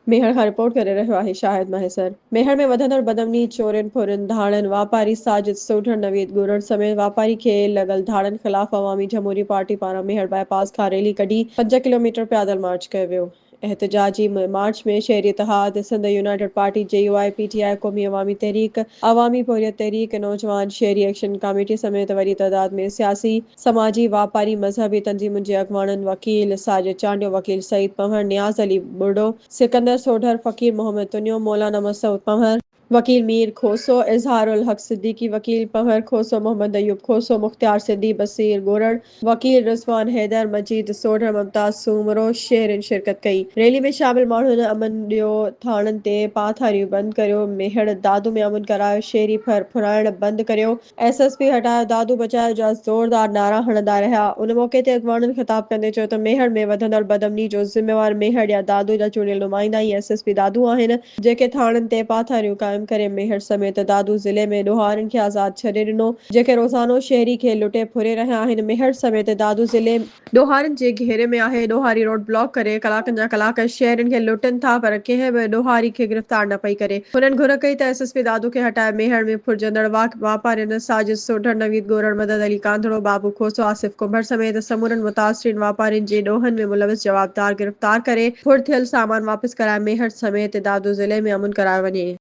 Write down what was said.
मेहर खां रिपोर्ट करे रहियो आहे शाहिद माहेसर। मेहर में वधंदड़ बदमनी, चोरियुनि फुरियुनि धाड़नि वापारी साजिद सोढर नवीद गुरड़ समेत वापारी खे लॻल धाड़नि ख़िलाफ़ अवामी जमहूरी पार्टी पारां मेहर बाईपास खां रैली कढी 5 किलोमीटर पैदल मार्च कयो वियो। एहतजाजी मार्च में शहरी इतिहाद, Sindh United Party, JUI, PTI, क़ौमी अवामी तहरीक, अवामी हुर्रियत तहरीक, नौजवान शहरी एक्शन कमेटी समेत वॾी तइदाद में सियासी, समाजी, वापारी, मज़हबी तंज़ीमुनि जे अॻुवाननि, वकील साजिद चांडियो, वकील सईद पंवर, नियाज़ अली बुर्डो, सिकंदर सोढर, फ़कीर मोहम्मद तुनियो, मौलाना मसूद पंवर, वकील मीर खोसो, इजहारुल हक सिद्दीकी, वकील पंवर खोसो, मोहम्मद अयूब खोसो, मुख्तियार सिद्दी, बसीर गोरड़, वकील रिजवान हैदर, मजीद सोढर, मुमताज सूमरो शहरनि शिरकत कई। रैली में शामिल माण्हुनि अमन ॾियो, थाणनि ते पाथारियूं बंदि करियो, मेहड़ दादू में अमन करायो, शहरी फुराइण बंदि करियो, SSP हटायो, दादू बचायो जा ज़ोरदार नारा हणंदा रहिया। उन मौके ते अॻुवाननि ख़िताब कंदे चयो त मेहड़ में वधंदड़ बदमनी जो ज़िम्मेवार मेहड़ या दादू जा चूंडियल नुमाइंदा ई SSP दादू आहिनि, जेके थाणनि ते पाथारियूं क़ाइम करे मेहर समेत दादू ज़िले में ॾोहारनि खे आज़ाद छॾे ॾिनो, जेके रोज़ानो शहरी खे लुटे फुरे रहिया आहिनि। मेहर समेत दादू ज़िले ॾोहारनि जे घेरे में आहे। ॾोहारी रोड ब्लॉक करे कलाकनि जा कलाक शहरनि खे लुटनि था, पर कंहिं बि ॾोहारी खे गिरफ़्तार न पई करे। हुननि घुर कई त SSP दादू खे हटाए। मेहर में फुरजंदड़ वापारियुनि साजिद सोढर, नवीद गोरड़, मदद अली कांधड़ो, बाबू खोसो, आसिफ कुंभर समेत समूरनि मुतासिरीन वापारियुनि जे ॾोहनि में मुलविस जवाबदार गिरफ़्तार करे फुर थियल सामान वापसि कराए मेहर समेत दादू ज़िले में अमन करायो वञे।